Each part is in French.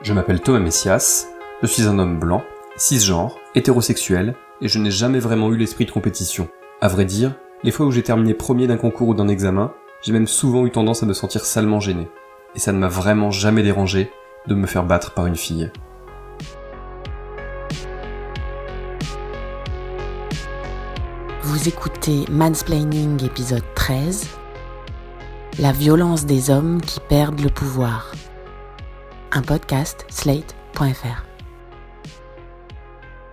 Je m'appelle Thomas Messias, je suis un homme blanc, cisgenre, hétérosexuel, et je n'ai jamais vraiment eu l'esprit de compétition. À vrai dire, les fois où j'ai terminé premier d'un concours ou d'un examen, j'ai même souvent eu tendance à me sentir salement gêné. Et ça ne m'a vraiment jamais dérangé de me faire battre par une fille. Vous écoutez Mansplaining épisode 13, la violence des hommes qui perdent le pouvoir. Un podcast Slate.fr.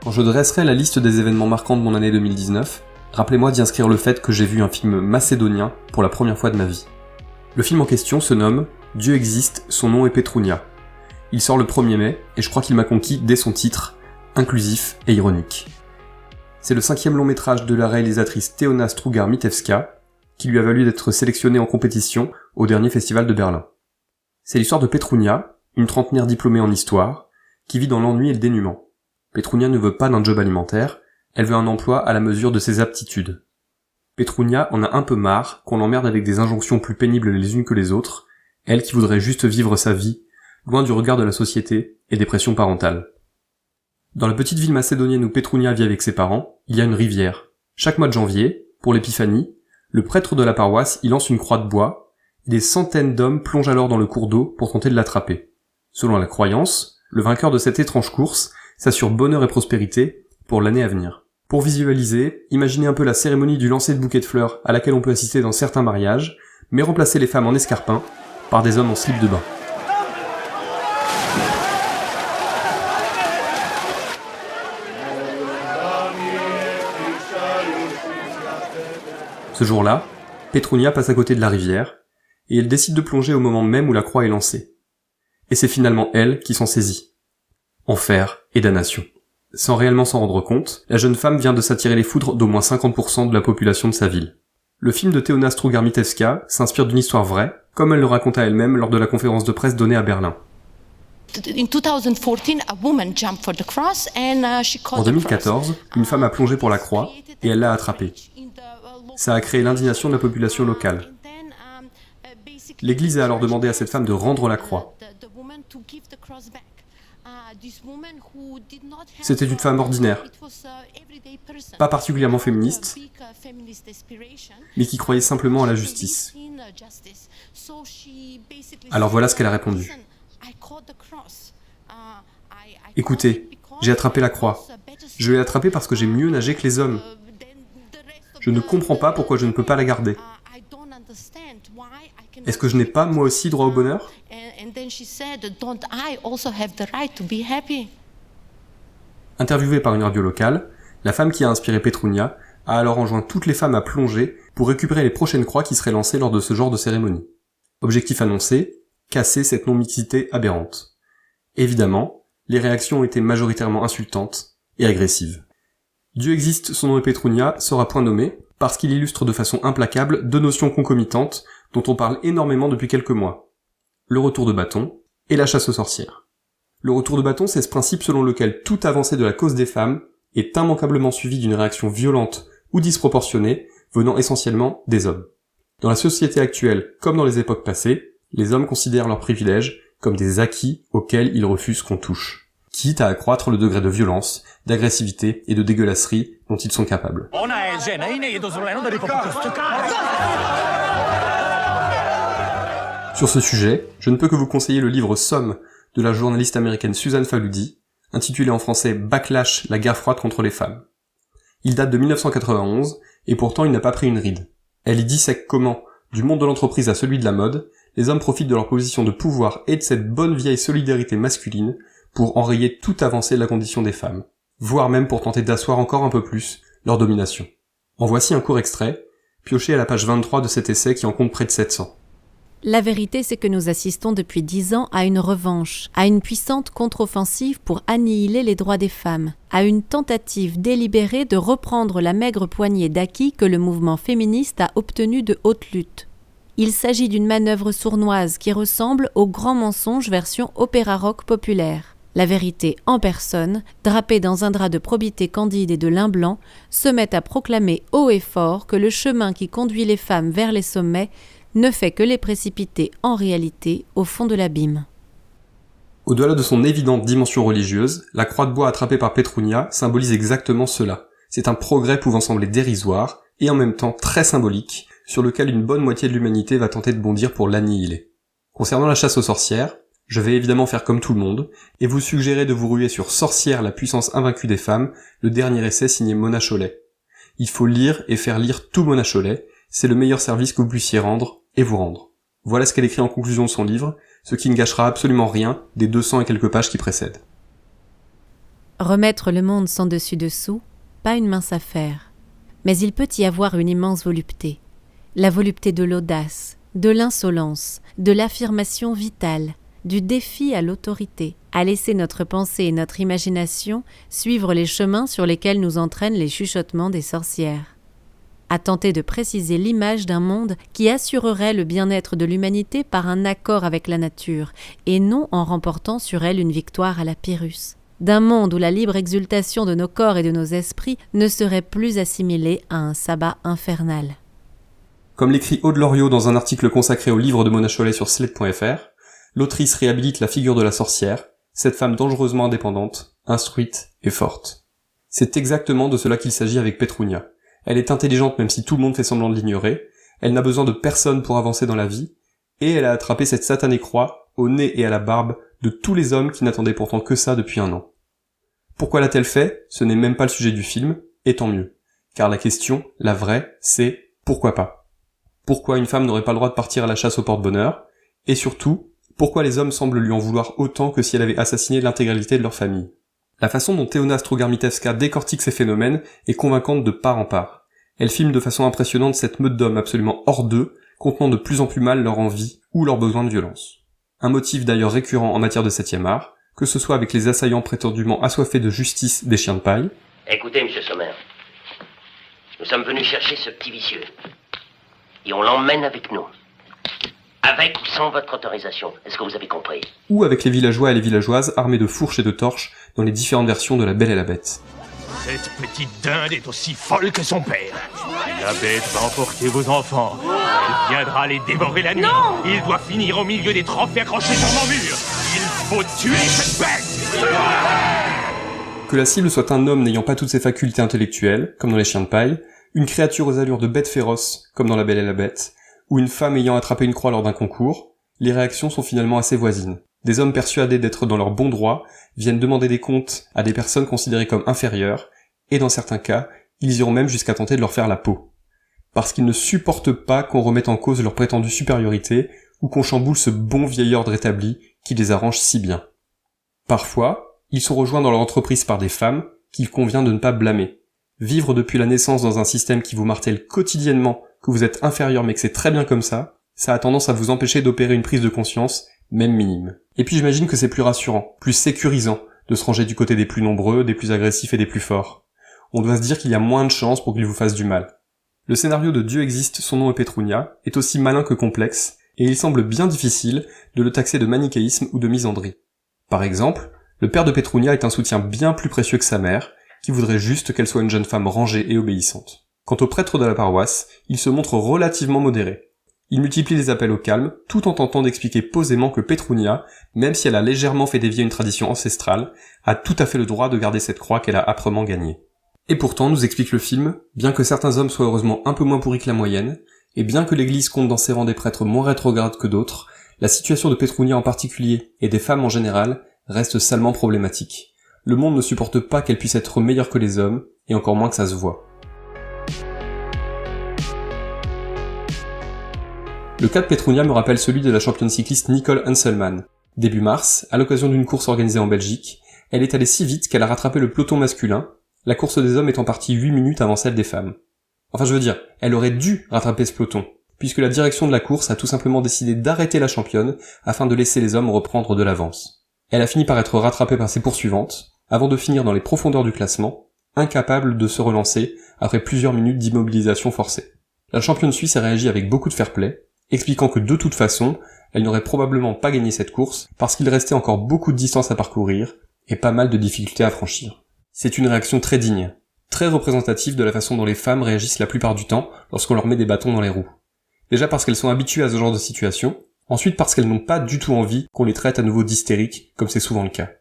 Quand je dresserai la liste des événements marquants de mon année 2019, rappelez-moi d'y inscrire le fait que j'ai vu un film macédonien pour la première fois de ma vie. Le film en question se nomme « Dieu existe, son nom est Petrounia ». Il sort le 1er mai, et je crois qu'il m'a conquis dès son titre, inclusif et ironique. C'est le 5e long métrage de la réalisatrice Teona Strugar-Mitevska, qui lui a valu d'être sélectionnée en compétition au dernier festival de Berlin. C'est l'histoire de Petrounia, une trentenaire diplômée en histoire, qui vit dans l'ennui et le dénuement. Petrounia ne veut pas d'un job alimentaire, elle veut un emploi à la mesure de ses aptitudes. Petrounia en a un peu marre qu'on l'emmerde avec des injonctions plus pénibles les unes que les autres, elle qui voudrait juste vivre sa vie, loin du regard de la société et des pressions parentales. Dans la petite ville macédonienne où Petrounia vit avec ses parents, il y a une rivière. Chaque mois de janvier, pour l'épiphanie, le prêtre de la paroisse y lance une croix de bois, et des centaines d'hommes plongent alors dans le cours d'eau pour tenter de l'attraper. Selon la croyance, le vainqueur de cette étrange course s'assure bonheur et prospérité pour l'année à venir. Pour visualiser, imaginez un peu la cérémonie du lancer de bouquets de fleurs à laquelle on peut assister dans certains mariages, mais remplacez les femmes en escarpins par des hommes en slip de bain. Ce jour-là, Petrounia passe à côté de la rivière, et elle décide de plonger au moment même où la croix est lancée. Et c'est finalement elle qui s'en saisit. Enfer et damnation. Sans réellement s'en rendre compte, la jeune femme vient de s'attirer les foudres d'au moins 50% de la population de sa ville. Le film de Teona Strugar-Mitevska s'inspire d'une histoire vraie, comme elle le raconta elle-même lors de la conférence de presse donnée à Berlin. En 2014, une femme a plongé pour la croix, et elle l'a attrapée. Ça a créé l'indignation de la population locale. L'Église a alors demandé à cette femme de rendre la croix. C'était une femme ordinaire, pas particulièrement féministe, mais qui croyait simplement à la justice. Alors voilà ce qu'elle a répondu. Écoutez, j'ai attrapé la croix. Je l'ai attrapée parce que j'ai mieux nagé que les hommes. Je ne comprends pas pourquoi je ne peux pas la garder. Est-ce que je n'ai pas, moi aussi, droit au bonheur ? Interviewée par une radio locale, la femme qui a inspiré Petrounia a alors enjoint toutes les femmes à plonger pour récupérer les prochaines croix qui seraient lancées lors de ce genre de cérémonie. Objectif annoncé, casser cette non-mixité aberrante. Évidemment, les réactions ont été majoritairement insultantes et agressives. Dieu existe, son nom est Petrounia sera point nommé, parce qu'il illustre de façon implacable deux notions concomitantes dont on parle énormément depuis quelques mois. Le retour de bâton et la chasse aux sorcières. Le retour de bâton, c'est ce principe selon lequel toute avancée de la cause des femmes est immanquablement suivie d'une réaction violente ou disproportionnée venant essentiellement des hommes. Dans la société actuelle, comme dans les époques passées, les hommes considèrent leurs privilèges comme des acquis auxquels ils refusent qu'on touche, quitte à accroître le degré de violence, d'agressivité et de dégueulasserie dont ils sont capables. Sur ce sujet, je ne peux que vous conseiller le livre Somme de la journaliste américaine Suzanne Faludi, intitulé en français Backlash, la guerre froide contre les femmes. Il date de 1991, et pourtant il n'a pas pris une ride. Elle y dissèque comment, du monde de l'entreprise à celui de la mode, les hommes profitent de leur position de pouvoir et de cette bonne vieille solidarité masculine pour enrayer toute avancée de la condition des femmes, voire même pour tenter d'asseoir encore un peu plus leur domination. En voici un court extrait, pioché à la page 23 de cet essai qui en compte près de 700. La vérité, c'est que nous assistons depuis 10 ans à une revanche, à une puissante contre-offensive pour annihiler les droits des femmes, à une tentative délibérée de reprendre la maigre poignée d'acquis que le mouvement féministe a obtenu de haute lutte. Il s'agit d'une manœuvre sournoise qui ressemble au grand mensonge version opéra-rock populaire. La vérité en personne, drapée dans un drap de probité candide et de lin blanc, se met à proclamer haut et fort que le chemin qui conduit les femmes vers les sommets ne fait que les précipiter en réalité au fond de l'abîme. Au-delà de son évidente dimension religieuse, la croix de bois attrapée par Petrounia symbolise exactement cela. C'est un progrès pouvant sembler dérisoire, et en même temps très symbolique, sur lequel une bonne moitié de l'humanité va tenter de bondir pour l'annihiler. Concernant la chasse aux sorcières, je vais évidemment faire comme tout le monde, et vous suggérer de vous ruer sur Sorcière, la puissance invaincue des femmes, le dernier essai signé Mona Chollet. Il faut lire et faire lire tout Mona Chollet, c'est le meilleur service que vous puissiez rendre, et vous rendre. Voilà ce qu'elle écrit en conclusion de son livre, ce qui ne gâchera absolument rien des 200 et quelques pages qui précèdent. Remettre le monde sans dessus-dessous, pas une mince affaire. Mais il peut y avoir une immense volupté. La volupté de l'audace, de l'insolence, de l'affirmation vitale, du défi à l'autorité, à laisser notre pensée et notre imagination suivre les chemins sur lesquels nous entraînent les chuchotements des sorcières. À tenter de préciser l'image d'un monde qui assurerait le bien-être de l'humanité par un accord avec la nature, et non en remportant sur elle une victoire à la Pyrrhus. D'un monde où la libre exultation de nos corps et de nos esprits ne serait plus assimilée à un sabbat infernal. Comme l'écrit Aude Loriot dans un article consacré au livre de Mona Chollet sur Slate.fr, l'autrice réhabilite la figure de la sorcière, cette femme dangereusement indépendante, instruite et forte. C'est exactement de cela qu'il s'agit avec Petrounia. Elle est intelligente même si tout le monde fait semblant de l'ignorer, elle n'a besoin de personne pour avancer dans la vie, et elle a attrapé cette satanée croix au nez et à la barbe de tous les hommes qui n'attendaient pourtant que ça depuis 1 an. Pourquoi l'a-t-elle fait ? Ce n'est même pas le sujet du film, et tant mieux. Car la question, la vraie, c'est pourquoi pas ? Pourquoi une femme n'aurait pas le droit de partir à la chasse au porte-bonheur ? Et surtout, pourquoi les hommes semblent lui en vouloir autant que si elle avait assassiné l'intégralité de leur famille ? La façon dont Teona Strugarmitevska décortique ces phénomènes est convaincante de part en part. Elle filme de façon impressionnante cette meute d'hommes absolument hors d'eux, contenant de plus en plus mal leur envie ou leur besoin de violence. Un motif d'ailleurs récurrent en matière de 7e art, que ce soit avec les assaillants prétendument assoiffés de justice des chiens de paille. Écoutez, monsieur Sommer, nous sommes venus chercher ce petit vicieux. Et on l'emmène avec nous. Avec ou sans votre autorisation. Est-ce que vous avez compris ? Ou avec les villageois et les villageoises armés de fourches et de torches dans les différentes versions de La Belle et la Bête. Cette petite dinde est aussi folle que son père. La bête va emporter vos enfants. Elle viendra les dévorer la nuit. Non ! Il doit finir au milieu des trophées accrochés sur mon mur. Il faut tuer cette bête ! Que la cible soit un homme n'ayant pas toutes ses facultés intellectuelles, comme dans Les Chiens de paille, une créature aux allures de bête féroce, comme dans La Belle et la Bête, ou une femme ayant attrapé une croix lors d'un concours, les réactions sont finalement assez voisines. Des hommes persuadés d'être dans leur bon droit viennent demander des comptes à des personnes considérées comme inférieures, et dans certains cas, ils iront même jusqu'à tenter de leur faire la peau. Parce qu'ils ne supportent pas qu'on remette en cause leur prétendue supériorité, ou qu'on chamboule ce bon vieil ordre établi qui les arrange si bien. Parfois, ils sont rejoints dans leur entreprise par des femmes qu'il convient de ne pas blâmer. Vivre depuis la naissance dans un système qui vous martèle quotidiennement que vous êtes inférieur mais que c'est très bien comme ça a tendance à vous empêcher d'opérer une prise de conscience, même minime. Et puis j'imagine que c'est plus rassurant, plus sécurisant, de se ranger du côté des plus nombreux, des plus agressifs et des plus forts. On doit se dire qu'il y a moins de chances pour qu'ils vous fassent du mal. Le scénario de Dieu existe, son nom est Petrounia est aussi malin que complexe, et il semble bien difficile de le taxer de manichéisme ou de misandrie. Par exemple, le père de Petrounia est un soutien bien plus précieux que sa mère, qui voudrait juste qu'elle soit une jeune femme rangée et obéissante. Quant au prêtre de la paroisse, il se montre relativement modéré. Il multiplie les appels au calme, tout en tentant d'expliquer posément que Petrounia, même si elle a légèrement fait dévier une tradition ancestrale, a tout à fait le droit de garder cette croix qu'elle a âprement gagnée. Et pourtant, nous explique le film, bien que certains hommes soient heureusement un peu moins pourris que la moyenne, et bien que l'église compte dans ses rangs des prêtres moins rétrogrades que d'autres, la situation de Petrounia en particulier, et des femmes en général, reste salement problématique. Le monde ne supporte pas qu'elle puisse être meilleure que les hommes, et encore moins que ça se voit. Le cas de Petrounia me rappelle celui de la championne cycliste Nicole Hanselmann. Début mars, à l'occasion d'une course organisée en Belgique, elle est allée si vite qu'elle a rattrapé le peloton masculin, la course des hommes étant partie 8 minutes avant celle des femmes. Enfin je veux dire, elle aurait dû rattraper ce peloton, puisque la direction de la course a tout simplement décidé d'arrêter la championne afin de laisser les hommes reprendre de l'avance. Elle a fini par être rattrapée par ses poursuivantes, avant de finir dans les profondeurs du classement, incapable de se relancer après plusieurs minutes d'immobilisation forcée. La championne suisse a réagi avec beaucoup de fair-play, expliquant que de toute façon, elle n'aurait probablement pas gagné cette course parce qu'il restait encore beaucoup de distance à parcourir et pas mal de difficultés à franchir. C'est une réaction très digne, très représentative de la façon dont les femmes réagissent la plupart du temps lorsqu'on leur met des bâtons dans les roues. Déjà parce qu'elles sont habituées à ce genre de situation, Ensuite parce qu'elles n'ont pas du tout envie qu'on les traite à nouveau d'hystériques, comme c'est souvent le cas.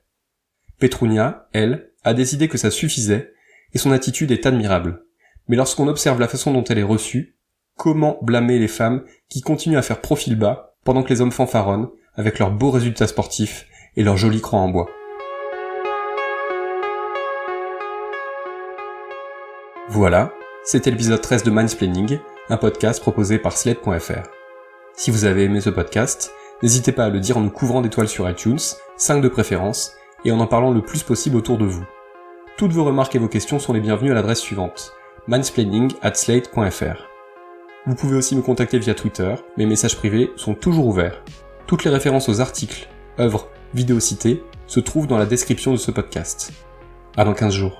Petrounia, elle, a décidé que ça suffisait, et son attitude est admirable. Mais lorsqu'on observe la façon dont elle est reçue, comment blâmer les femmes qui continuent à faire profil bas pendant que les hommes fanfaronnent avec leurs beaux résultats sportifs et leurs jolis croix en bois. Voilà, c'était l'épisode 13 de Mansplaining, un podcast proposé par Slate.fr. Si vous avez aimé ce podcast, n'hésitez pas à le dire en nous couvrant d'étoiles sur iTunes, 5 de préférence, et en parlant le plus possible autour de vous. Toutes vos remarques et vos questions sont les bienvenues à l'adresse suivante, mansplaining@slate.fr. Vous pouvez aussi me contacter via Twitter, mes messages privés sont toujours ouverts. Toutes les références aux articles, œuvres, vidéos citées se trouvent dans la description de ce podcast. À dans 15 jours.